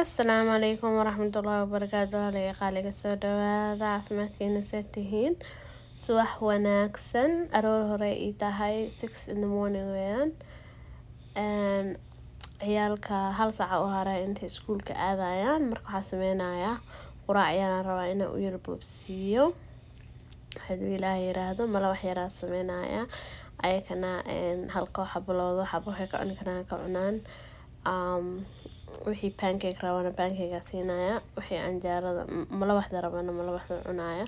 Asalaamu calaykum waraxmatullaahi wabarakaatu halay qaaliga soo dhawaada caafimaadkiina see tihiin subax wanaagsan aroor hore ay tahay 6 in the morning weeyaan ciyaalka hal saaca u haray intay iskuulka aadayaan marka waxaa sameynayaa quraac ayaan rabaa inaan u yar boobsiiyo haduu ilaahay yiraahdo mala wax yaraa sameynayaa ayakana halka xabo labado xabo waxay ka cuni karaan ka cunaan wixii pancake rabana pancake siinaya wixii anjaarada mala waxda rabana mala waxda cunaya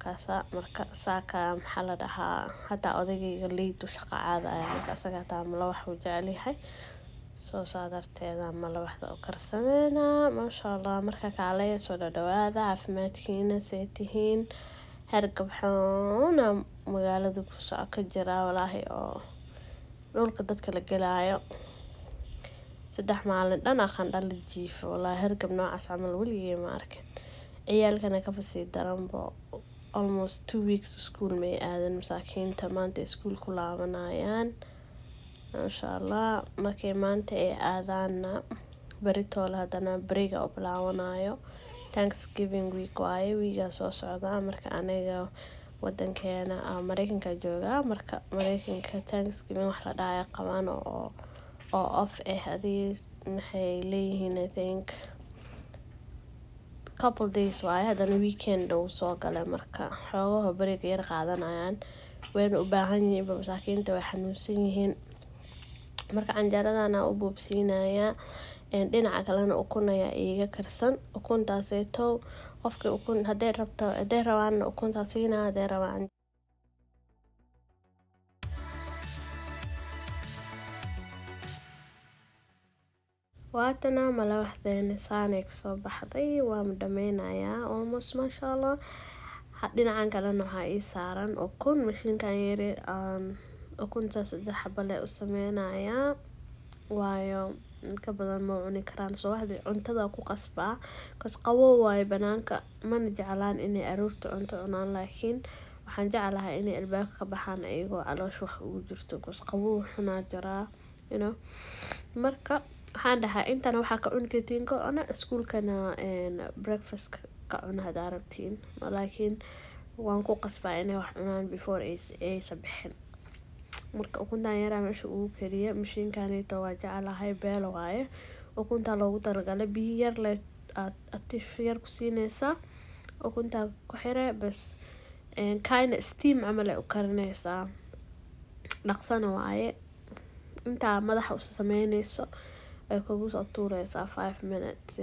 kaasa marka saaka maxaa la dhahaa hada odagayga liidu shaqo caadaya marka asaga taa mala wax uu jecel yahay soo saadarteeda mala waxda u karsameena maasha Allah marka kaalay soo dhawaada caafimaadkiina see tihiin hargab xun magaalada ku soo ka jira walaahi oo dhulka dadka la galaayo saddex maalin dhan aqan dhal jiifo walaahi hargab noocaas camal waligii ma arkin ciyaalkana ka fasii daranbo almost 2 weeks school may aadan masaakiinta maanta school ku laabanayaan masha Allah markay maanta ay aadaana baritool hadana breega u bilaawanayo Thanksgiving week waaye wiiga soo socda marka aniga wadankeena Mareykanka jooga marka Mareykanka Thanksgiving wax la dhahay qabaan oo off hadii maxay leeyihiin I think couple days waaye hadana weekend uu soo galay marka xoogaha break yar qaadanayaan wayna u baahan yihiin masaakiinta way xanuunsan yihiin marka anjaaradana u boobsiinaya dhinaca kalena ukun ayaa iiga karsan ukuntaasayto qofkii ukun haday rabaan ukuntaas siinaa haday rabaan waatana mala waxdeena saanay soo baxday waa dhameynayaa almost masha Allah dhinacan kalena waxa ii saaran ukun mashiinkan yar ukunta saddex xabo leh u sameynayaa waayo ka badan ma cuni karaan soo waxdii cuntada ku qasbaa qabow waayo banaanka mana jeclaan inay aroorta cunto cunaan laakiin waxaan jeclahay inay albaabka ka baxaan ayagoo caloosh wax ugu jirto qabow xunaa jiraa marka waxaan dhahay intana waxaa ka cuni kartiin ka cuna iskuulkana breakfast ka cuna hadaa rabtiin laakiin waan ku qasbaa inay wax cunaan before ay sabixin marka ukuntan yaraa meesha ugu kariya mashiinkanayto waa jeclahay beel waaye ukunta loogu talagalay biyo yar leh atif yar ku siinaysa ukunta ku xire bas kind steam camal ay u karinaysaa dhaqsana waaye inta madaxa u sameynayso ay kugu soo tuuraysaa 5 minutes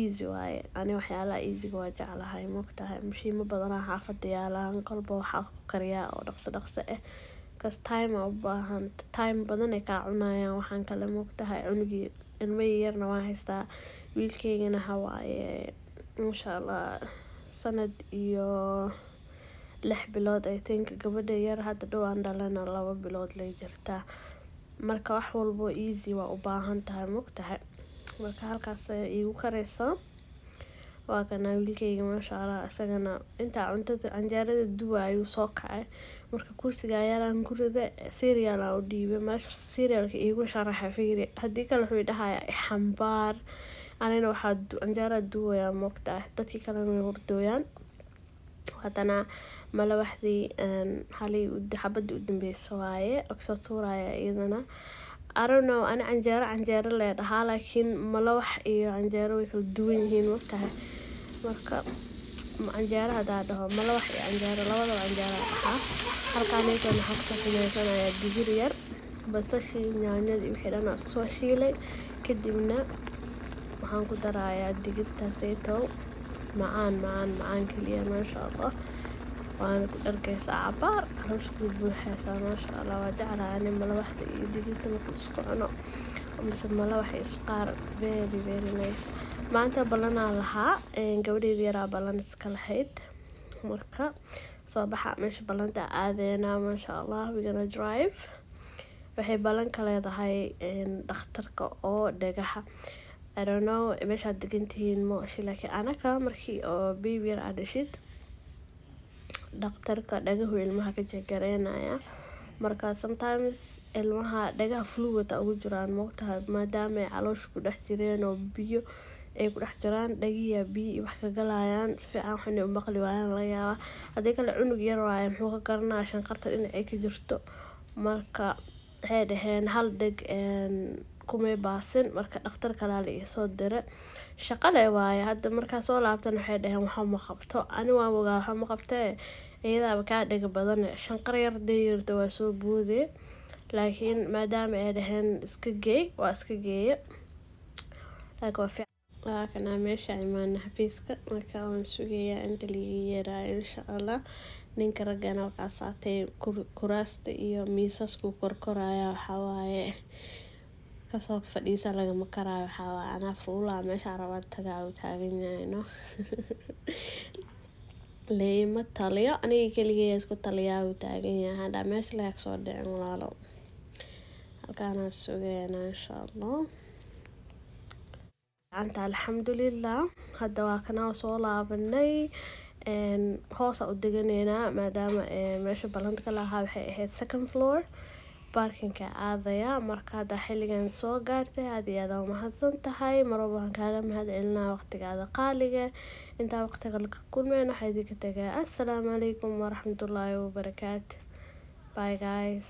easy waaye ani waxyaalaha easy waa jeclahay moogtahay mashiimo badan xaafada yaalaan qalbo waxa ku kariyaa oo dhaqso kas time u baahan time badan ay ka cunayaan waxaan kale moogtahay cunugii ilmo yarna waa haystaa wiilkeygana hawaaye masha Allah sanad iyo 6 bilood I think gabadha yar hadda dhawaan dhalana 2 bilood lay jirtaa marka wax walbo easy waa u baahan tahay moogtahay marka halkaas iigu kareyso waa kana wiilkeyga masha Allah asagana inta cuntada anjaarada duwaayo soo kacay marka kursiga yaraan guriga cereal u dhiibay meesha cerealka iigu sharaxay fiiri hadii kale wuxuu dhahayaa xambaar anina waxa anjaarada duwaya moogtahay dadkii kale way hurdooyaan hadana mala waxdii halay xabada u dambeysay waaye oxo tuuraya iyadana I don't know ana anjaaro leedahay laakiin mala wax iyo anjaaro way kala duwan yihiin moogtahay marka anjaaro hadaa dhaho mala wax iyo anjaaro labadaba anjaaro ah halkaanayto waxa ku sameeyay digir yar basasha yaanyada iyo wixii dhan soo shiilay kadibna waxaan ku darayaa digirtaasayto macaan kaliya masha Allah waan ku dhargeysaa cabaar ruushku buuxaysaa masha Allah waa jeclahay mala waxda iyo digirta marka isku cuno mise mala wax isqaar very nice maanta balanaa lahaa gabadheeda yaraa balan iska lahayd marka soo baxa meesha balanta aadeena masha Allah we gonna drive waxay balan ka leedahay dhakhtarka oo dhagaxa I don't know meesha degantihiin ma laakiin anaka markii oo baby yar dhashid dhakhtarka dhagahu ilmaha ka jeegareynaya marka sometimes ilmaha dhagaha fluid ugu jiraan moogtahay maadaama ay caloosha ku dhex jireen oo biyo ay ku dhex jiraan dhagiya biyo wax ka galayaan si fiican waxna u maqli waayaan laga yaabaa haddii kale cunug yar waaye muxuu ka garanayaa shanqarta dhinacay ka jirto marka waxay dhaheen hal dheg kumay baasin marka dhakhtar kalaa la iisoo diray shaqo leh waaye hadda markaa soo laabtan waxay dhaheen waxa ma qabto ani waan ogaa waxa ma qabtee iyadaaba kaa dhega badan shanqar yar hadday yeerto waa soo boodee laakiin maadaama ay dhaheen iska geey waa iska geeye laakiin waa fiican kana meesha imaana xafiiska marka waan sugayaa inta laga yeeraayo insha allah ninka raggana waxaa saatay kuraasta iyo miisasku korkoraya waxaa waaye kasoo fadhiisa lagama karaayo waxaa waaye anaa fuulaa meesha rabaa tagaa u taagan yahayno leeyma taliyo aniga keligay isku taliyaa u taagan yahay hadda meesha laga soo dhicin walaalo halkaana sugaynaa insha allah anta alxamdulilah hadda waa kana soo laabanay hoos u deganeynaa maadaama meesha ballantka lahaa waxay ahayd second floor parkinka aadaya marka hadda xilligan soo gaartay aad iyo aad u mahadsan tahay marwalba waxaan kaaga mahad celinaa waqtigaada qaaliga intaa waqtiga la kulmeen waxaa idinka tagaa assalaamu calaykum waraxmatullaahi wabarakaatu bye guys